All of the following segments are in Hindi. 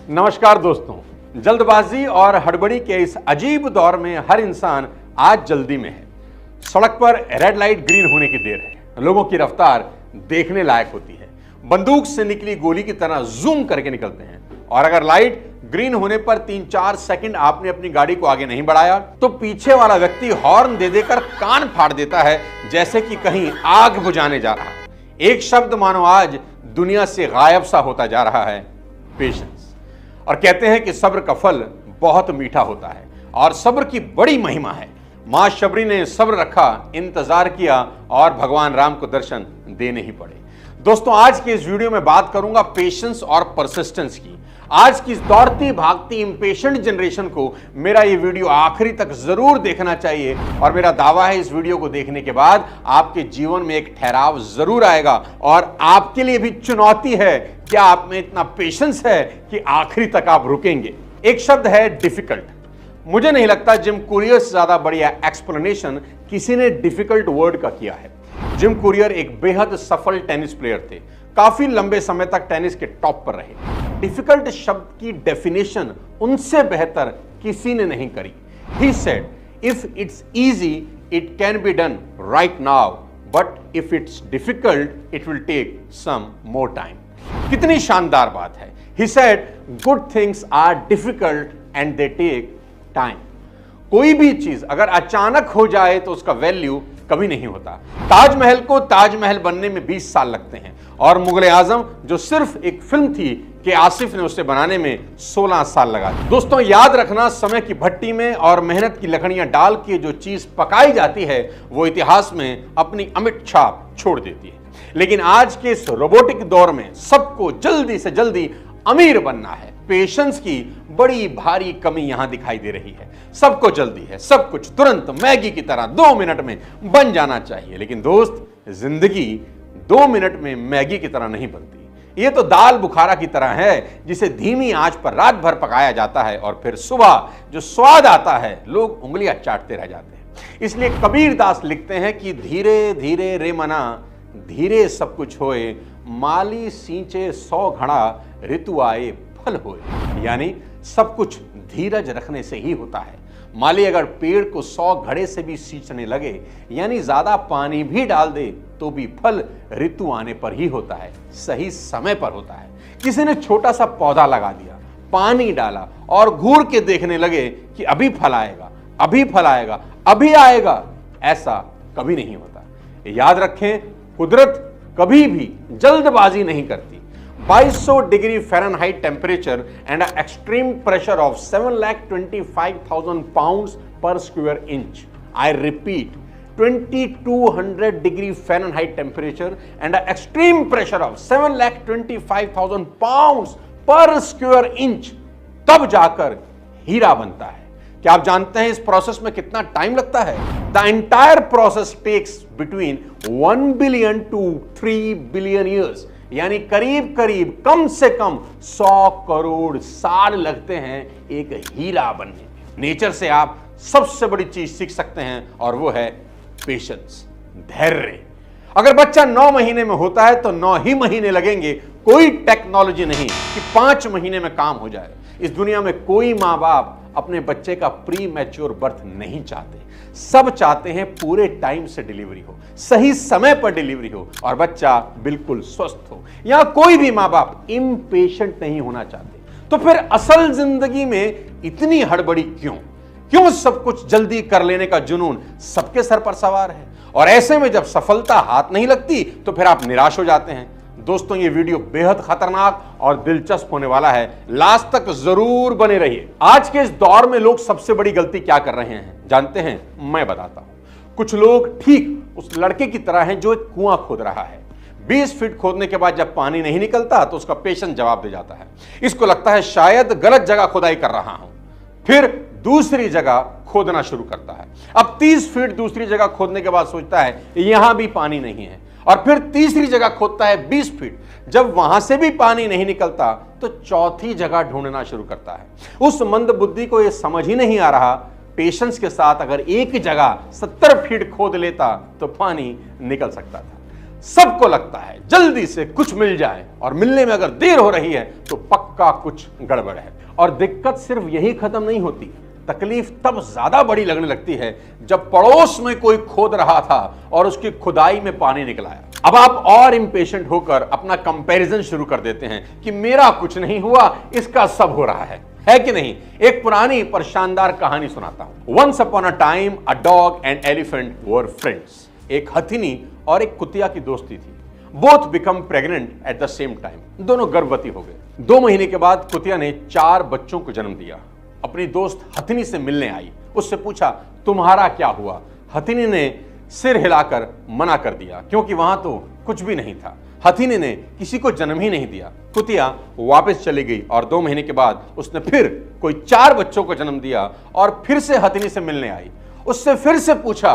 नमस्कार दोस्तों, जल्दबाजी और हड़बड़ी के इस अजीब दौर में हर इंसान आज जल्दी में है। सड़क पर रेड लाइट ग्रीन होने की देर है, लोगों की रफ्तार देखने लायक होती है, बंदूक से निकली गोली की तरह जूम करके निकलते हैं और अगर लाइट ग्रीन होने पर 3-4 सेकंड आपने अपनी गाड़ी को आगे नहीं बढ़ाया तो पीछे वाला व्यक्ति हॉर्न दे देकर कान फाड़ देता है, जैसे कि कहीं आग बुझाने जा रहा है। एक शब्द मानो आज दुनिया से गायब सा होता जा रहा है, पेशेंस। और कहते हैं कि सब्र का फल बहुत मीठा होता है और सब्र की बड़ी महिमा है। मां शबरी ने सब्र रखा, इंतजार किया और भगवान राम को दर्शन देने ही पड़े। दोस्तों, आज के इस वीडियो में बात करूंगा पेशेंस और परसिस्टेंस की। आज की इस दौड़ती भागती इंपेशेंट जनरेशन को मेरा ये वीडियो आखिरी तक जरूर देखना चाहिए और मेरा दावा है इस वीडियो को देखने के बाद आपके जीवन में एक ठहराव जरूर आएगा और आपके लिए भी चुनौती है, क्या आप में इतना पेशेंस है कि आखिरी तक आप रुकेंगे। एक शब्द है डिफिकल्ट। मुझे नहीं लगता जिम कुरियर से ज्यादा बढ़िया एक्सप्लेनेशन किसी ने डिफिकल्ट वर्ड का किया है। जिम कुरियर एक बेहद सफल टेनिस प्लेयर थे, काफी लंबे समय तक टेनिस के टॉप पर रहे। डिफिकल्ट शब्द की डेफिनेशन उनसे बेहतर किसी ने नहीं करी। He said, if it's easy, it can be done right now, but if it's difficult, it will take some more time. कितनी शानदार बात है। He said, good things are difficult and they take time. कोई भी चीज अगर अचानक हो जाए तो उसका वैल्यू कभी नहीं होता। ताजमहल को ताजमहल बनने में 20 साल लगते हैं और मुगल आजम जो सिर्फ एक फिल्म थी कि आसिफ ने उसे बनाने में 16 साल लगा दिए। दोस्तों, याद रखना, समय की भट्टी में और मेहनत की लकड़ियां डाल के जो चीज पकाई जाती है वो इतिहास में अपनी अमिट छाप छोड़ देती है। लेकिन आज के इस रोबोटिक दौर में सबको जल्दी से जल्दी अमीर बनना है। पेशेंस की बड़ी भारी कमी यहां दिखाई दे रही है। सबको जल्दी है, सब कुछ तुरंत मैगी की तरह 2 मिनट में बन जाना चाहिए। लेकिन दोस्त, जिंदगी 2 मिनट में मैगी की तरह नहीं बनती। यह तो दाल बुखारा की तरह है जिसे धीमी आंच पर रात भर पकाया जाता है और फिर सुबह जो स्वाद आता है लोग उंगलियां चाटते रह जाते हैं। इसलिए कबीर दास लिखते हैं कि धीरे धीरे रे मना, धीरे सब कुछ होए, माली सींचे 100 घड़ा, ऋतु आए फल होए। यानी सब कुछ धीरज रखने से ही होता है। माली अगर पेड़ को 100 घड़े से भी सींचने लगे, यानी ज्यादा पानी भी डाल दे, तो भी फल ऋतु आने पर ही होता है, सही समय पर होता है। किसी ने छोटा सा पौधा लगा दिया, पानी डाला और घूर के देखने लगे कि अभी फल आएगा, अभी फल आएगा, अभी आएगा, ऐसा कभी नहीं होता। याद रखें, कुदरत कभी भी जल्दबाजी नहीं करती। 2200 degree Fahrenheit temperature and extreme pressure of 7,25,000 pounds per square inch. I repeat, 2200 degree Fahrenheit temperature and an extreme pressure of 7,25,000 pounds per square inch. तब जाकर हीरा बनता है। क्या आप जानते हैं इस प्रोसेस में कितना टाइम लगता है? The entire process takes between 1 billion to 3 billion years, यानी करीब करीब कम से कम 100 करोड़ साल लगते हैं एक हीरा बनने में। नेचर से आप सबसे बड़ी चीज सीख सकते हैं और वो है पेशेंस, धैर्य। अगर बच्चा 9 महीने में होता है तो 9 ही महीने लगेंगे। कोई टेक्नोलॉजी नहीं कि 5 महीने में काम हो जाए। इस दुनिया में कोई माँ बाप अपने बच्चे का प्री मैच्योर बर्थ नहीं चाहते। सब चाहते हैं पूरे टाइम से डिलीवरी हो, सही समय पर डिलीवरी हो और बच्चा बिल्कुल स्वस्थ हो। यहां कोई भी माँ बाप इम्पेशेंट नहीं होना चाहते। तो फिर असल जिंदगी में इतनी हड़बड़ी क्यों? क्यों सब कुछ जल्दी कर लेने का जुनून सबके सर पर सवार है? और ऐसे में जब सफलता हाथ नहीं लगती तो फिर आप निराश हो जाते हैं। दोस्तों, ये वीडियो बेहद खतरनाक और दिलचस्प होने वाला है, लास्ट तक जरूर बने रहिए। आज के इस दौर में लोग सबसे बड़ी गलती क्या कर रहे हैं जानते हैं? मैं बताता हूं। कुछ लोग ठीक उस लड़के की तरह हैं जो एक कुआं खोद रहा है। 20 फीट खोदने के बाद जब पानी नहीं निकलता तो उसका पेशेंट जवाब दे जाता है। इसको लगता है शायद गलत जगह खुदाई कर रहा हूं, फिर दूसरी जगह खोदना शुरू करता है। अब 30 फीट दूसरी जगह खोदने के बाद सोचता है यहां भी पानी नहीं है और फिर तीसरी जगह खोदता है 20 फीट। जब वहां से भी पानी नहीं निकलता तो चौथी जगह ढूंढना शुरू करता है। उस मंद बुद्धि को यह समझ ही नहीं आ रहा, पेशेंस के साथ अगर एक जगह 70 फीट खोद लेता तो पानी निकल सकता था। सबको लगता है जल्दी से कुछ मिल जाए और मिलने में अगर देर हो रही है तो पक्का कुछ गड़बड़ है। और दिक्कत सिर्फ यही खत्म नहीं होती, तकलीफ तब ज्यादा बड़ी लगने लगती है जब पड़ोस में कोई खोद रहा था और उसकी खुदाई में पानी निकल आया। अब आप और इम्पेशेंट होकर अपना कंपैरिजन शुरू कर देते हैं कि मेरा कुछ नहीं हुआ, इसका सब हो रहा है कि नहीं? एक पुरानी पर शानदार कहानी सुनाता हूं। Once upon a time a dog and elephant were friends. एक हथिनी और एक कुतिया की दोस्ती थी। Both become pregnant at the same time. दोनों गर्भवती हो गए। 2 महीने के बाद कुतिया ने 4 बच्चों को जन्म दिया। अपनी दोस्त हथिनी से मिलने आई, उससे पूछा तुम्हारा क्या हुआ? हथिनी ने सिर हिलाकर मना कर दिया क्योंकि वहां तो कुछ भी नहीं था। हथिनी ने किसी को जन्म ही नहीं दिया। कुतिया वापस चली गई और 2 महीने के बाद उसने फिर कोई 4 बच्चों को जन्म दिया और फिर से हथिनी से मिलने आई। उससे फिर से पूछा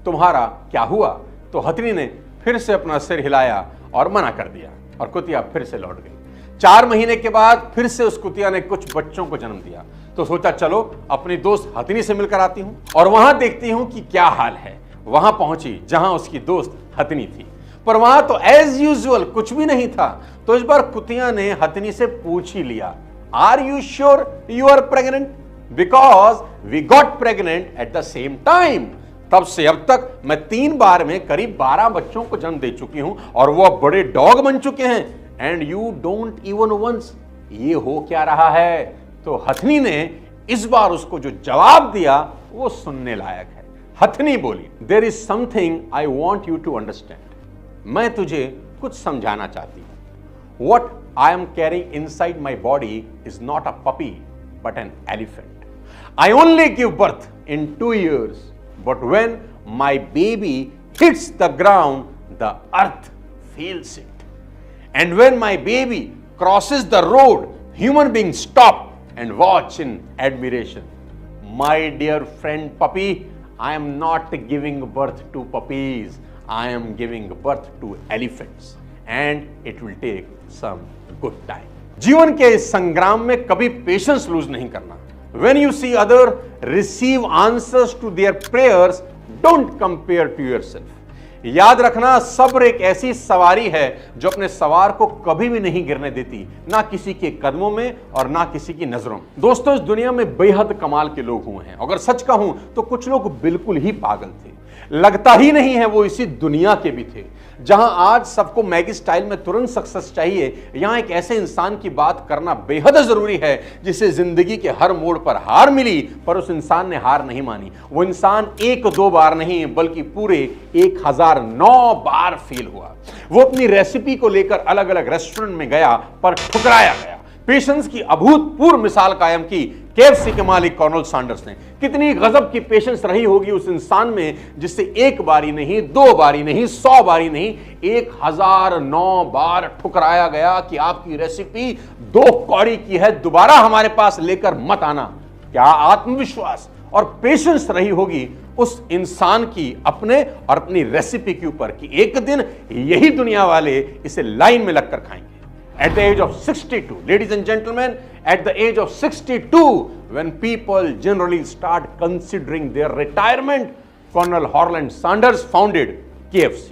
तुम्हारा क्या हुआ? तो हथिनी ने फिर से अपना सिर हिलाया और मना कर दिया और कुतिया फिर से लौट गई। 4 महीने के बाद फिर से उस कुतिया ने कुछ बच्चों को जन्म दिया। तो सोचा चलो अपनी दोस्त हथिनी से मिलकर आती हूं और वहां देखती हूं कि क्या हाल है। वहां पहुंची जहां उसकी दोस्त हथिनी थी, पर वहां तो एज यूजुअल कुछ भी नहीं था। तो इस बार कुतिया ने हथिनी से पूछ ही लिया, are you sure you are pregnant? Because we got pregnant at the same time. तब से अब तक मैं 3 बार में करीब 12 बच्चों को जन्म दे चुकी हूं और वो अब बड़े डॉग बन चुके हैं। And you don't even once. ये हो क्या रहा है? तो हथिनी ने इस बार उसको जो जवाब दिया वो सुनने लायक है। हथिनी बोली, there is something I want you to understand. मैं तुझे कुछ समझाना चाहती हूं। What I am carrying inside my body is not a puppy but an elephant. I only give birth in 2 years, but when my baby hits the ground, the earth feels it. And when my baby crosses the road, human beings stop and watch in admiration. My dear friend puppy, I am not giving birth to puppies. I am giving birth to elephants. And it will take some good time. जीवन के इस संग्राम में कभी पेशेंस लूज नहीं करना। When you see other receive answers to their prayers, don't compare to yourself. याद रखना, सब्र एक ऐसी सवारी है जो अपने सवार को कभी भी नहीं गिरने देती, ना किसी के कदमों में और ना किसी की नजरों में। दोस्तों, इस दुनिया में बेहद कमाल के लोग हुए हैं। अगर सच कहूं तो कुछ लोग बिल्कुल ही पागल थे, लगता ही नहीं है वो इसी दुनिया के भी थे। जहां आज सबको मैगी स्टाइल में तुरंत सक्सेस चाहिए, यहां एक ऐसे इंसान की बात करना बेहद जरूरी है जिसे जिंदगी के हर मोड़ पर हार मिली पर उस इंसान ने हार नहीं मानी। वो इंसान 1-2 बार नहीं बल्कि पूरे 1009 बार फेल हुआ। वो अपनी रेसिपी को लेकर अलग अलग रेस्टोरेंट में गया पर ठुकराया गया। पेशेंस की अभूतपूर्व मिसाल कायम की केएफसी के मालिक कर्नल सैंडर्स ने। कितनी गजब की पेशेंस रही होगी उस इंसान में जिससे 1 बारी नहीं, 2 बारी नहीं, 100 बारी नहीं, 1009 बार ठुकराया गया कि आपकी रेसिपी 2 कौड़ी की है, दोबारा हमारे पास लेकर मत आना। क्या आत्मविश्वास और पेशेंस रही होगी उस इंसान की अपने और अपनी रेसिपी के ऊपर कि एक दिन यही दुनिया वाले इसे लाइन में लगकर खाएंगे। At the age of 62, ladies and gentlemen, at the age of 62, when people generally start considering their retirement, Colonel Harland Sanders founded KFC.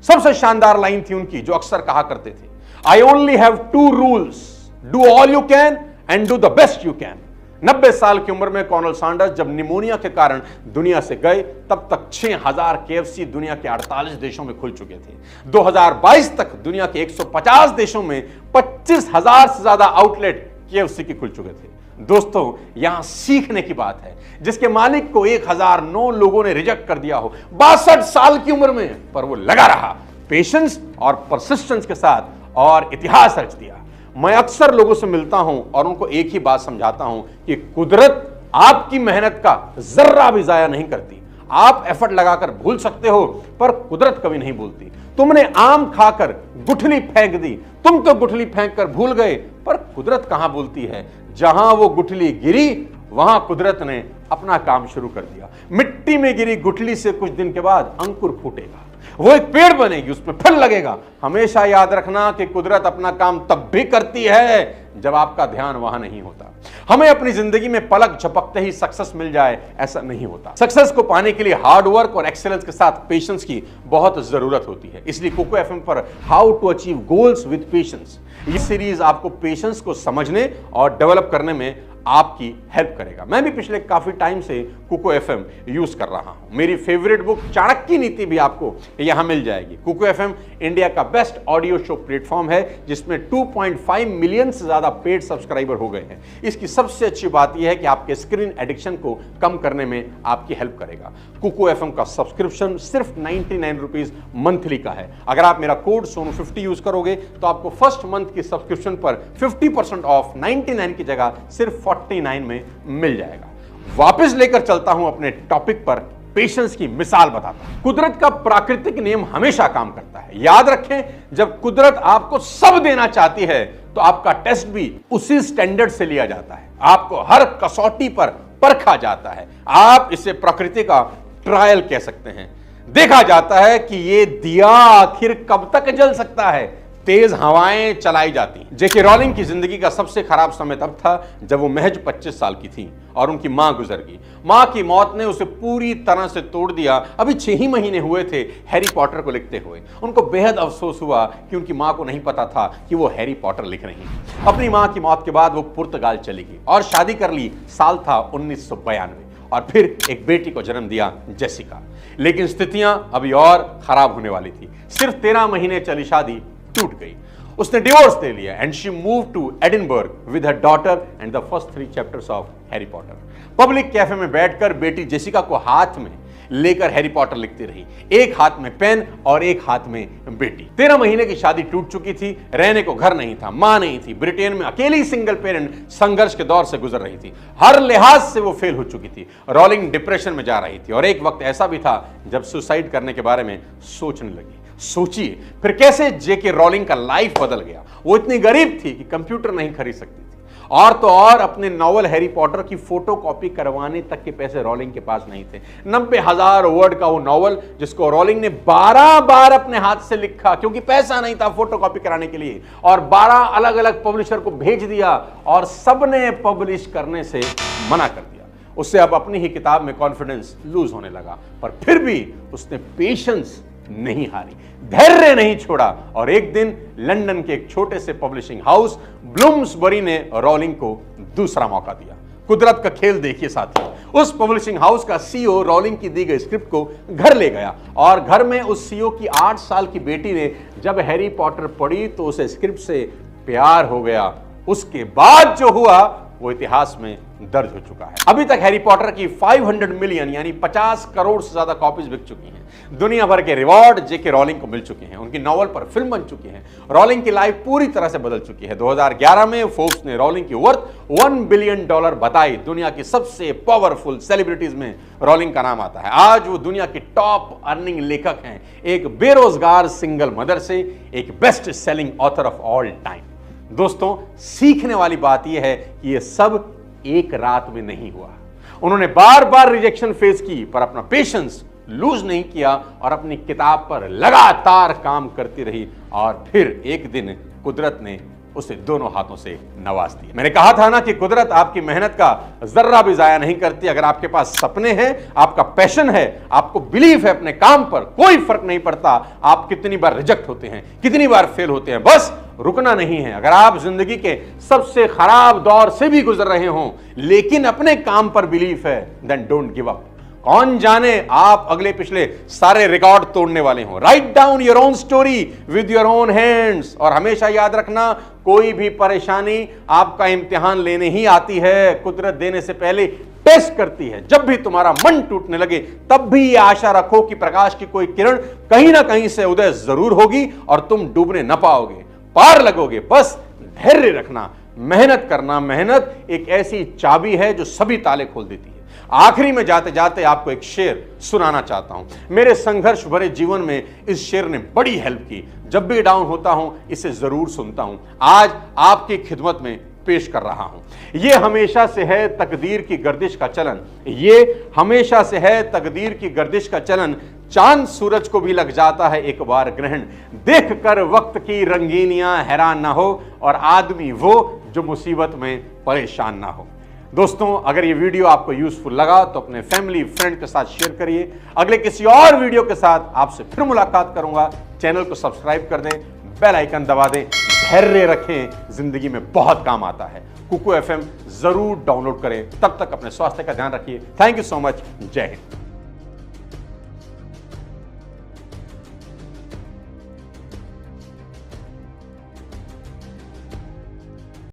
सबसे शानदार लाइन थी उनकी जो अक्सर कहा करते थे, I only have 2 rules, do all you can and do the best you can. 90 साल की उम्र में कर्नल सैंडर्स जब निमोनिया के कारण दुनिया से गए तब तक 6000 केएफसी दुनिया के 48 देशों में खुल चुके थे। 2022 तक दुनिया के 150 देशों में 25000 से ज्यादा आउटलेट केएफसी के खुल चुके थे। दोस्तों, यहां सीखने की बात है, जिसके मालिक को 1009 लोगों ने रिजेक्ट कर दिया हो 62 साल की उम्र में, पर वो लगा रहा पेशेंस और परसिस्टेंस के साथ और इतिहास रच दिया। मैं अक्सर लोगों से मिलता हूं और उनको एक ही बात समझाता हूं कि कुदरत आपकी मेहनत का जर्रा भी जाया नहीं करती। आप एफर्ट लगाकर भूल सकते हो पर कुदरत कभी नहीं भूलती। तुमने आम खाकर गुठली फेंक दी, तुम तो गुठली फेंक कर भूल गए, पर कुदरत कहां भूलती है। जहां वो गुठली गिरी वहां कुदरत ने अपना काम शुरू कर दिया। मिट्टी में गिरी गुठली से कुछ दिन के बाद अंकुर फूटेगा, वो एक पेड़ बनेगी, उसमें फल लगेगा। हमेशा याद रखना कि कुदरत अपना काम तब भी करती है जब आपका ध्यान वहां नहीं होता। हमें अपनी जिंदगी में पलक झपकते ही सक्सेस मिल जाए, ऐसा नहीं होता। सक्सेस को पाने के लिए हार्ड वर्क और एक्सेलेंस के साथ पेशेंस की बहुत जरूरत होती है। इसलिए कोको एफएम पर how to achieve goals with patience, ये सीरीज आपको पेशेंस को समझने और डेवलप करने में आपकी हेल्प करेगा। मैं भी पिछले काफी टाइम से कोको एफएम यूज कर रहा हूं। मेरी फेवरेट बुक चाणक्य नीति भी आपको यहां मिल जाएगी। कोको एफएम इंडिया का बेस्ट ऑडियो शो प्लेटफॉर्म है, जिसमें 2.5 मिलियन से ज्यादा पेड सब्सक्राइबर हो गए हैं। इसकी सबसे अच्छी बात यह है कि आपके स्क्रीन एडिक्शन को कम करने में आपकी हेल्प करेगा। कोको एफएम का सब्सक्रिप्शन सिर्फ 99 रुपीज मंथली का है। अगर आप मेरा कोड सोनू50 यूज करोगे तो आपको फर्स्ट मंथ की सब्सक्रिप्शन पर 50% ऑफ 99 की जगह सिर्फ 49 में मिल जाएगा। वापस लेकर चलता हूं अपने टॉपिक पर, पेशेंस की मिसाल बताता हूं। कुदरत का प्राकृतिक नियम हमेशा काम करता है। याद रखें, जब कुदरत आपको सब देना चाहती है तो आपका टेस्ट भी उसी स्टैंडर्ड से लिया जाता है। आपको हर कसौटी पर परखा जाता है। आप इसे प्रकृति का ट्रायल कह सकते हैं। देखा जाता है कि ये दिया आखिर कब तक जल सकता है। तेज हवाएं चलाई जाती। जेके रॉलिंग की जिंदगी का सबसे खराब समय तब था जब वो महज 25 साल की थी और उनकी मां गुजर गई। मां की मौत ने उसे पूरी तरह से तोड़ दिया। अभी 6 ही महीने हुए थे हैरी पॉटर को लिखते हुए। उनको बेहद अफसोस हुआ कि उनकी मां को नहीं पता था कि वो हैरी पॉटर लिख रही हैं। अपनी मां की मौत के बाद वो पुर्तगाल चली गई और शादी कर ली। साल था 1992 और फिर एक बेटी को जन्म दिया, जेसिका। लेकिन स्थितियां अभी और खराब होने वाली थी। सिर्फ 13 महीने चली शादी टूट गई। उसने डिवोर्स ले लिया and she move to Edinburgh with her daughter and the first 3 chapters of Harry Potter. Public cafe में बैठकर बेटी जेसिका को हाथ में लेकर हैरी पॉटर लिखती रही, एक हाथ में पेन और एक हाथ में बेटी। 13 महीने की शादी टूट चुकी थी। रहने को घर नहीं था, मां नहीं थी। ब्रिटेन में अकेली सिंगल पेरेंट संघर्ष के दौर से गुजर रही थी। हर लिहाज से वो फेल हो चुकी थी। रॉलिंग डिप्रेशन में जा रही थी और एक वक्त ऐसा भी था जब सुसाइड करने के बारे में सोचने लगी। सोचिए फिर कैसे जेके रॉलिंग का लाइफ बदल गया। वो इतनी गरीब थी कि कंप्यूटर नहीं खरीद सकती थी और तो और अपने नॉवल हैरी पॉटर की फोटो कॉपी करवाने तक के पैसे रॉलिंग के पास नहीं थे। 90,000 वर्ड का वो नॉवल जिसको रॉलिंग ने 12 बार अपने हाथ से लिखा क्योंकि पैसा नहीं था फोटो कॉपी कराने के लिए, और 12 अलग अलग पब्लिशर को भेज दिया और सबने पब्लिश करने से मना कर दिया। उससे अब अपनी ही किताब में कॉन्फिडेंस लूज होने लगा, पर फिर भी उसने पेशेंस नहीं हारी, धैर्य नहीं छोड़ा और एक दिन लंदन के एक छोटे से पब्लिशिंग हाउस ब्लूम्सबरी ने रॉलिंग को दूसरा मौका दिया। कुदरत का खेल देखिए साथियों। उस पब्लिशिंग हाउस का सीईओ रॉलिंग की दी गई स्क्रिप्ट को घर ले गया और घर में उस सीईओ की 8 साल की बेटी ने जब हैरी पॉटर पढ़ी तो उसे स्क्रिप्ट से प्यार हो गया। उसके बाद जो हुआ वो इतिहास में दर्ज हो चुका है। अभी तक हैरी पॉटर की 500 मिलियन यानी 50 करोड़ से ज्यादा कॉपीज बिक चुकी हैं। दुनिया भर के रिवॉर्ड जेके रॉलिंग को मिल चुके हैं। उनकी नॉवल पर फिल्म बन चुकी है। रॉलिंग की लाइफ पूरी तरह से बदल चुकी है। 2011 में फोर्ब्स ने रॉलिंग की वर्थ $1 बिलियन बताई। दुनिया की सबसे पावरफुल सेलिब्रिटीज में रॉलिंग का नाम आता है। आज वो दुनिया की टॉप अर्निंग लेखक हैं, एक बेरोजगार सिंगल मदर से एक best selling author of all time. दोस्तों, सीखने वाली बात यह है कि यह सब एक रात में नहीं हुआ। उन्होंने बार बार रिजेक्शन फेस की पर अपना पेशेंस लूज नहीं किया और अपनी किताब पर लगातार काम करती रही और फिर एक दिन कुदरत ने उसे दोनों हाथों से नवाज दिया। मैंने कहा था ना कि कुदरत आपकी मेहनत का जर्रा भी जाया नहीं करती। अगर आपके पास सपने हैं, आपका पैशन है, आपको बिलीफ है अपने काम पर, कोई फर्क नहीं पड़ता आप कितनी बार रिजेक्ट होते हैं, कितनी बार फेल होते हैं, बस रुकना नहीं है। अगर आप जिंदगी के सबसे खराब दौर से भी गुजर रहे हों लेकिन अपने काम पर बिलीफ है, देन डोंट गिव अप। कौन जाने आप अगले पिछले सारे रिकॉर्ड तोड़ने वाले हों। Write down your own story with your own hands. और हमेशा याद रखना, कोई भी परेशानी आपका इम्तिहान लेने ही आती है, कुदरत देने से पहले टेस्ट करती है। जब भी तुम्हारा मन टूटने लगे तब भी ये आशा रखो कि प्रकाश की कोई किरण कहीं ना कहीं से उदय जरूर होगी और तुम डूबने न पाओगे, पार लगोगे। बस धैर्य रखना, मेहनत करना। मेहनत एक ऐसी चाबी है जो सभी ताले खोल देती है। आखिरी में जाते जाते आपको एक शेर सुनाना चाहता हूं। मेरे संघर्ष भरे जीवन में इस शेर ने बड़ी हेल्प की। जब भी डाउन होता हूं इसे जरूर सुनता हूं। आज आपकी खिदमत में पेश कर रहा हूं। ये हमेशा से है तकदीर की गर्दिश का चलन। ये हमेशा से है तकदीर की गर्दिश का चलन। चांद सूरज को भी लग जाता है एक बार ग्रहण। देखकर वक्त की रंगीनियां हैरान ना हो और आदमी वो जो मुसीबत में परेशान ना हो। दोस्तों, अगर ये वीडियो आपको यूजफुल लगा तो अपने फैमिली फ्रेंड के साथ शेयर करिए। अगले किसी और वीडियो के साथ आपसे फिर मुलाकात करूंगा। चैनल को सब्सक्राइब कर दें, बेल आइकन दबा दें। धैर्य रखें, जिंदगी में बहुत काम आता है। कुकू FM जरूर डाउनलोड करें। तब तक अपने स्वास्थ्य का ध्यान रखिए। Thank you so much. जय हिंद।